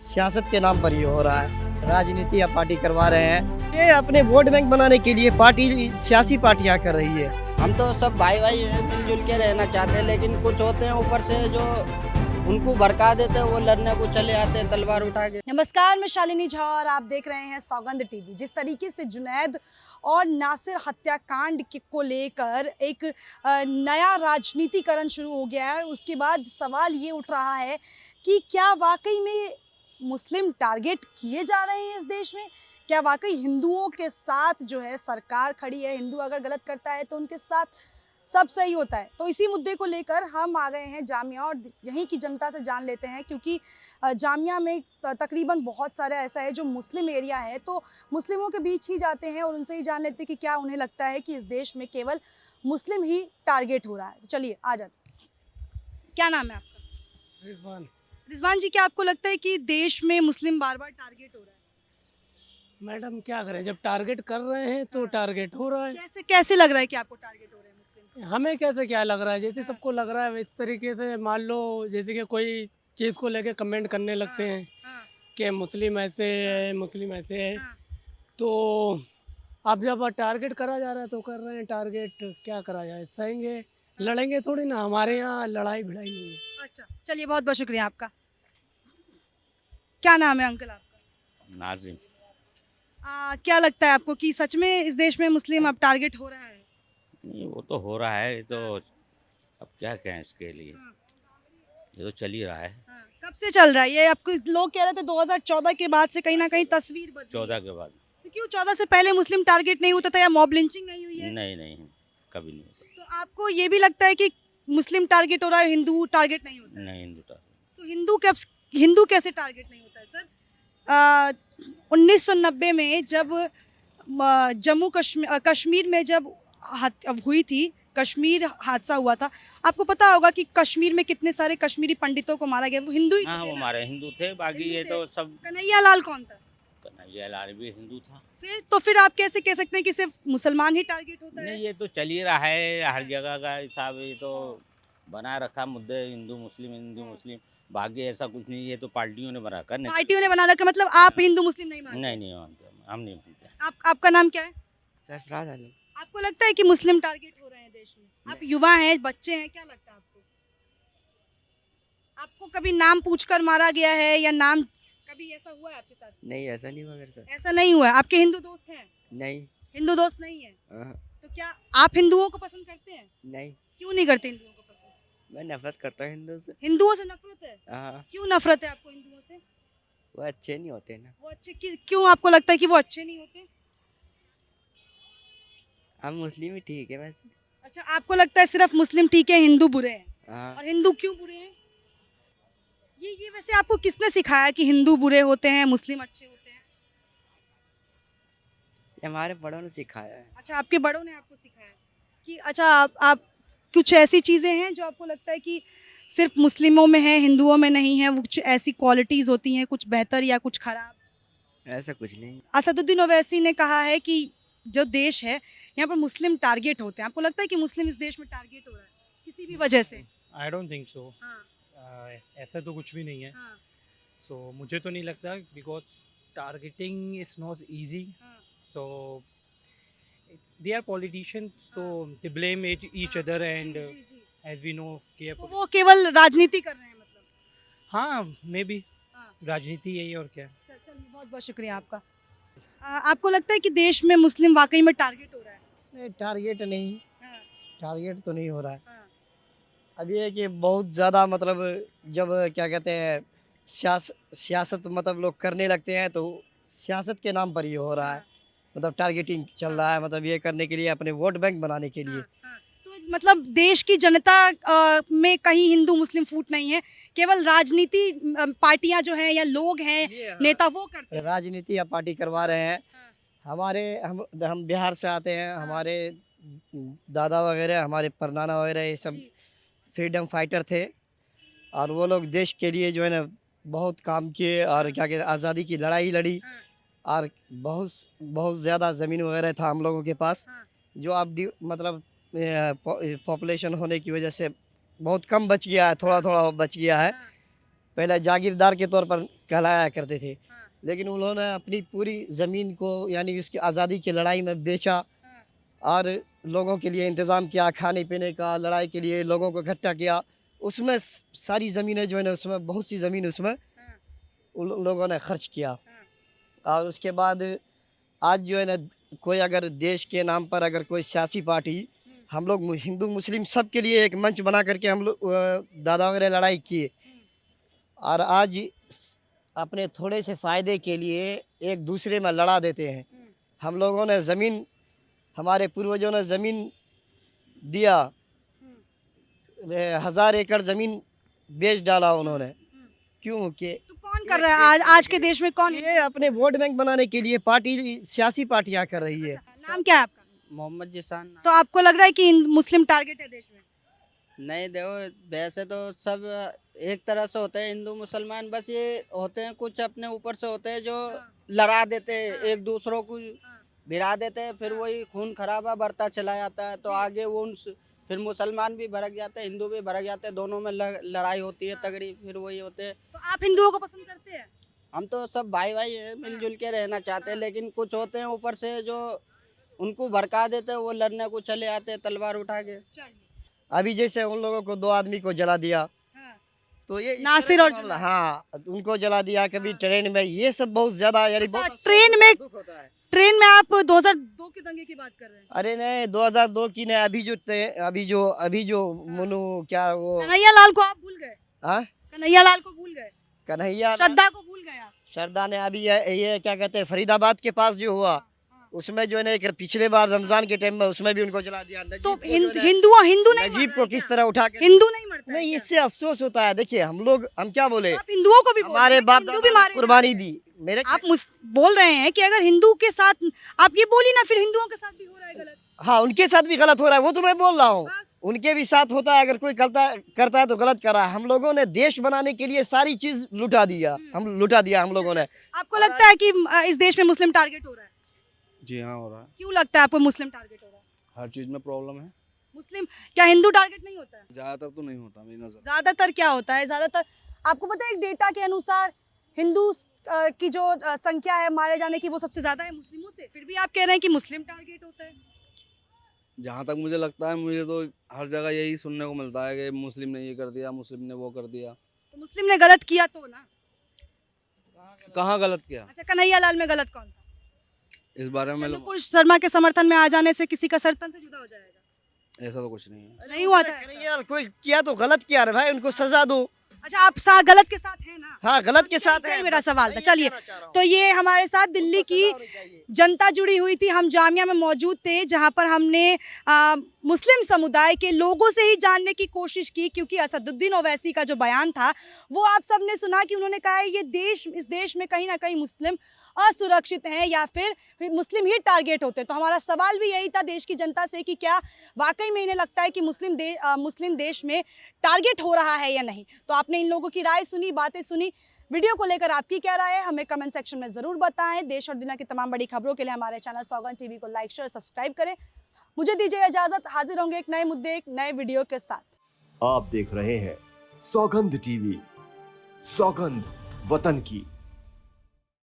सियासत के नाम पर ये हो रहा है। राजनीति या पार्टी करवा रहे हैं। ये अपने वोट बैंक बनाने के लिए पार्टी सियासी पार्टियां कर रही है। हम तो सब भाई भाई मिलजुल के रहना चाहते हैं, लेकिन कुछ होते हैं ऊपर से जो उनको भड़का देते हैं, वो लड़ने को चले आते हैं तलवार उठा के। नमस्कार, मैं शालिनी झा और आप देख रहे हैं सौगंध टीवी। जिस तरीके से जुनैद और नासिर हत्याकांड को लेकर एक नया राजनीतिकरण शुरू हो गया है, उसके बाद सवाल ये उठ रहा है कि क्या वाकई में मुस्लिम टारगेट किए जा रहे हैं इस देश में? क्या वाकई हिंदुओं के साथ जो है सरकार खड़ी है? हिंदू अगर गलत करता है तो उनके साथ सब सही होता है। तो इसी मुद्दे को लेकर हम आ गए हैं जामिया और यहीं की जनता से जान लेते हैं, क्योंकि जामिया में तकरीबन बहुत सारे ऐसा है जो मुस्लिम एरिया है, तो मुस्लिमों के बीच ही जाते हैं और उनसे ही जान लेते हैं कि क्या उन्हें लगता है कि इस देश में केवल मुस्लिम ही टारगेट हो रहा है। तो चलिए आ जाते हैं। क्या नाम है आपका? रिजवान। रिजवान जी, क्या आपको लगता है कि देश में मुस्लिम बार बार टारगेट हो रहा है? मैडम क्या करें, जब टारगेट कर रहे हैं तो टारगेट हो रहा है। कैसे कैसे लग रहा है कि आपको टारगेट हो रहे हैं मुस्लिम? हमें कैसे क्या लग रहा है, जैसे सबको लग रहा है इस तरीके से। मान लो जैसे कि कोई चीज़ को लेके कमेंट करने लगते हैं हाँ, कि मुस्लिम ऐसे है, मुस्लिम ऐसे है। हाँ। तो अब जब टारगेट करा जा रहा है तो कर रहे हैं टारगेट। क्या करा जाए, सहेंगे, लड़ेंगे थोड़ी ना। हमारे यहाँ लड़ाई भिड़ाई नहीं है। अच्छा, चलिए बहुत बहुत शुक्रिया आपका। क्या नाम है अंकल आपका? नाजिम। क्या लगता है आपको कि सच में इस देश में मुस्लिम अब टारगेट हो रहा है? नहीं, वो तो हो रहा है, ये तो अब क्या कहें इसके लिए, ये तो चल ही रहा है। कब से चल रहा है ये? आपको लोग कह रहे थे 2014 के बाद से कहीं ना कहीं तस्वीर बदली। 14 के बाद तो क्यों 14 से पहले मुस्लिम टारगेट नहीं होता था या मॉब लिंचिंग नहीं हुई है? नहीं नहीं, कभी नहीं होता। तो आपको ये भी लगता है कि मुस्लिम टारगेट हो रहा है, हिंदू टारगेट नहीं होता है? नहीं, हिंदू था। तो हिंदू कैसे टारगेट नहीं होता है सर? 1990 में जब कश्मीर में जब हुई थी, कश्मीर हादसा हुआ था, आपको पता होगा कि कश्मीर में कितने सारे कश्मीरी पंडितों को मारा गया। वो हिंदू ही हाँ, थे वो ना? हमारे हिंदू थे, बाकी हिंदू ये थे। तो सब। कन्हैया लाल कौन था? कन्हैया लाल भी हिंदू था। फिर आप कैसे कह सकते हैं कि सिर्फ मुसलमान ही टारगेट होता है? नहीं, ये तो चल ही रहा है, हर जगह का हिसाब ये तो बना रखा मुद्दे, हिंदू मुस्लिम। बाकी ऐसा कुछ नहीं, ये तो पार्टियों ने बना कर। पार्टियों ने बना रखा, मतलब आप हिंदू मुस्लिम नहीं मानते? नहीं नहीं मानते, हम नहीं मानते। आपका नाम क्या है? सरफराज आलम। आपको लगता है कि मुस्लिम टारगेट हो रहे हैं देश में? आप युवा हैं, बच्चे हैं, क्या लगता है आपको? आपको कभी नाम पूछकर मारा गया है या नाम कभी ऐसा हुआ है आपके साथ? नहीं, ऐसा नहीं हुआ मेरे साथ। ऐसा नहीं हुआ है। आपके हिंदू दोस्त हैं? नहीं। हिंदू दोस्त नहीं है? हाँ, तो क्या आप हिंदुओं को पसंद करते हैं? नहीं, क्यों नहीं करते हिंदुओं को पसंद? मैं नफरत करता हूँ हिंदू से। हिंदुओं से नफरत है? हाँ, क्यों नफरत है आपको हिंदुओं से? वो अच्छे नहीं होते ना। वो अच्छे क्यों आपको लगता है कि वो अच्छे नहीं होते? हम मुस्लिम ही ठीक है वैसे। अच्छा, आपको लगता है सिर्फ मुस्लिम ठीक है, हिंदू बुरे हैं? हाँ, और हिंदू क्यों बुरे हैं? ये वैसे आपको किसने सिखाया कि हिंदू बुरे होते हैं, मुस्लिम अच्छे होते हैं? ये हमारे बड़ों ने सिखाया है। अच्छा, आपके बड़ों ने आपको सिखाया कि अच्छा आप कुछ ऐसी चीज़ें हैं जो आपको लगता है कि सिर्फ मुस्लिमों में है, हिंदुओं में नहीं है? वो कुछ ऐसी क्वालिटीज़ होती हैं, कुछ बेहतर या कुछ खराब? ऐसा कुछ नहीं। असदुद्दीन ओवैसी ने कहा है कि जो देश है यहाँ पर मुस्लिम टारगेट होते हैं। आपको लगता है कि मुस्लिम इस देश में टारगेट हो रहा है किसी भी वजह से? I don't think so. हाँ, ऐसा तो कुछ भी नहीं है। हाँ, सो मुझे तो नहीं लगता, because targeting is not easy. हाँ, so they are politicians, so they blame each other and जी, जी। As we know too careful. वो केवल राजनीति कर रहे हैं मतलब? हाँ, मे बी हाँ। राजनीति यही और क्या। चलिए बहुत बहुत शुक्रिया आपका। आपको लगता है कि देश में मुस्लिम वाकई में टारगेट हो रहा है? नहीं, टारगेट नहीं, हाँ, टारगेट तो नहीं हो रहा है। हाँ, अब ये है कि बहुत ज़्यादा मतलब जब क्या कहते हैं सियासत मतलब लोग करने लगते हैं तो सियासत के नाम पर ये हो रहा है। मतलब टारगेटिंग चल रहा है, मतलब ये करने के लिए, अपने वोट बैंक बनाने के लिए। हाँ, हाँ। तो मतलब देश की जनता में कहीं हिंदू मुस्लिम फूट नहीं है, केवल राजनीति पार्टियां जो हैं या लोग हैं, नेता वो करते हैं। राजनीति या पार्टी करवा रहे हैं। हम बिहार से आते हैं। हमारे दादा वगैरह, हमारे परनाना वगैरह ये सब जी, फ्रीडम फाइटर थे और वो लोग देश के लिए जो है ना बहुत काम किए और क्या कहते हैं आज़ादी की लड़ाई लड़ी हाँ, और बहुत बहुत ज़्यादा ज़मीन वगैरह था हम लोगों के पास, हाँ, जो अब मतलब पॉपुलेशन होने की वजह से बहुत कम बच गया है, थोड़ा थोड़ा बच गया है। हाँ, पहले जागीरदार के तौर पर कहलाया करते थे, हाँ। लेकिन उन्होंने अपनी पूरी ज़मीन को यानी उसकी आज़ादी की लड़ाई में बेचा हाँ। और लोगों के लिए इंतज़ाम किया, खाने पीने का, लड़ाई के लिए लोगों को इकट्ठा किया। उसमें सारी ज़मीनें जो है ना, उसमें बहुत सी ज़मीन उसमें हाँ। उन लोगों ने खर्च किया। हाँ। और उसके बाद आज जो है ना, कोई अगर देश के नाम पर अगर कोई सियासी पार्टी, हम लोग हिंदू मुस्लिम सब के लिए एक मंच बना करके हम लोग दादा वगैरह लड़ाई किए, और आज अपने थोड़े से फ़ायदे के लिए एक दूसरे में लड़ा देते हैं। हम लोगों ने ज़मीन, हमारे पूर्वजों ने ज़मीन दिया, 1000 एकड़ ज़मीन बेच डाला उन्होंने। क्यों कि तो कौन कर रहा है आज के देश में, कौन? ये अपने वोट बैंक बनाने के लिए पार्टी, सियासी पार्टियां कर रही है। नाम क्या है आपका? मोहम्मद जिसान। तो आपको लग रहा है कि मुस्लिम टारगेट है देश में? नहीं देखो, वैसे तो सब एक तरह से होते हैं हिंदू मुसलमान, बस ये होते हैं कुछ अपने ऊपर से होते हैं जो लड़ा देते हैं, एक दूसरों को भिड़ा देते हैं, फिर वही खून खराबा बढ़ता चला जाता है। तो आगे वो फिर मुसलमान भी भड़क जाते हैं, हिंदू भी भड़क जाते हैं, दोनों में लड़ाई होती है तगड़ी, फिर वही होते हैं। तो आप हिंदुओं को पसंद करते हैं? हम तो सब भाई भाई हैं, मिलजुल के रहना चाहते हैं, लेकिन कुछ होते हैं ऊपर से जो उनको भड़का देते हैं, वो लड़ने को चले आते हैं तलवार उठा के। अभी जैसे उन लोगों को 2 आदमी को जला दिया, तो ये इस नासिर तरह और का जुनैद। हाँ, उनको जला दिया, कभी ट्रेन में, ये सब बहुत ज्यादा यानी अच्छा, बहुत ट्रेन में- दुख होता है। ट्रेन में आप 2002 के दंगे की बात कर रहे हैं? अरे नहीं, 2002 की नहीं, अभी जो मुनु क्या वो, कन्हैया लाल को आप भूल गए? हाँ, कन्हैया लाल को भूल गए? कन्हैया श्रद्धा को भूल गए आप? सरदा ने अभी ये क्या कहते हैं, फरीदाबाद के पास जो हुआ, उसमें जो है ना, एक पिछले बार रमजान के टाइम में उसमें भी उनको जला दिया। नजीब तो को जो है ना, हिंदू नहीं नजीब मर को रहे किस क्या? तरह उठा के, हिंदू नहीं मरते हैं नहीं, क्या? इससे अफसोस होता है। देखिए हम क्या बोले, आप हिंदुओं को भी बोल रहे हमारे हैं कि बाप हिंदू भी दादा मारे ने कुर्बानी दी। मेरे आप बोल रहे हैं कि अगर हिंदू के साथ, आप ये बोली ना, फिर हिंदुओं के साथ भी हो रहा है गलत। हाँ, उनके साथ भी गलत हो रहा है, वो तो मैं बोल रहा हूँ, बस। उनके भी साथ होता है। अगर कोई करता है तो गलत कर रहा है। हम लोगों ने देश बनाने के लिए सारी चीज लुटा दिया, हम लोगों ने। आपको लगता है कि इस देश में मुस्लिम टारगेट हो रहा है? जी हाँ, हो रहा है। क्यों लगता है आपको मुस्लिम टारगेट हो रहा है? हर चीज़ में प्रॉब्लम है। मुस्लिम, क्या हिंदू टारगेट नहीं होता है? ज़्यादातर तो नहीं होता मेरी नज़र। ज्यादातर क्या होता है? ज्यादातर आपको पता है, एक डेटा के अनुसार हिंदू की जो संख्या है मारे जाने की, वो सबसे ज्यादा है मुस्लिमों से, फिर भी आप कह रहे हैं कि मुस्लिम टारगेट होता है। जहाँ तक मुझे लगता है, मुझे तो हर जगह यही सुनने को मिलता है कि मुस्लिम ने ये कर दिया, मुस्लिम ने वो कर दिया। तो मुस्लिम ने गलत किया तो ना? कहाँ गलत किया, अच्छा, कन्हैया लाल में गलत कौन था? इस बारे में नुपुर शर्मा के समर्थन में आ जाने से किसी का सर्तन से जुदा हो जाएगा? ऐसा तो कुछ नहीं है। नहीं हुआ था ऐसा? यार, कोई किया तो गलत किया ना भाई, उनको सजा दो। अच्छा, आप गलत के साथ हैं ना? हाँ, गलत के साथ यही है। मेरा सवाल था। मैं ये चलिए, कहना चाह रहा हूँ। तो ये हमारे साथ दिल्ली की सजा होनी चाहिए। जनता जुड़ी हुई थी। हम जामिया में मौजूद थे, जहां पर हमने मुस्लिम समुदाय के लोगों से ही जानने की कोशिश की, क्योंकि असदुद्दीन ओवैसी का जो बयान था वो आप सब ने सुना कि उन्होंने कहा है इस देश में कहीं ना कहीं मुस्लिम असुरक्षित हैं या फिर मुस्लिम ही टारगेट होते हैं। तो हमारा सवाल भी यही था देश की जनता से कि क्या वाकई में इन्हें लगता है कि मुस्लिम देश में टारगेट हो रहा है या नहीं। तो आपने इन लोगों की राय सुनी, बातें सुनी। वीडियो को लेकर आपकी क्या राय है, हमें कमेंट सेक्शन में ज़रूर बताएं। देश और दुनिया की तमाम बड़ी खबरों के लिए हमारे चैनल सौगंध टीवी को लाइक, शेयर, सब्सक्राइब करें। मुझे दीजिए इजाज़त, हाजिर होंगे एक नए मुद्दे, एक नए वीडियो के साथ। आप देख रहे हैं सौगंध टीवी, सौगंध वतन की।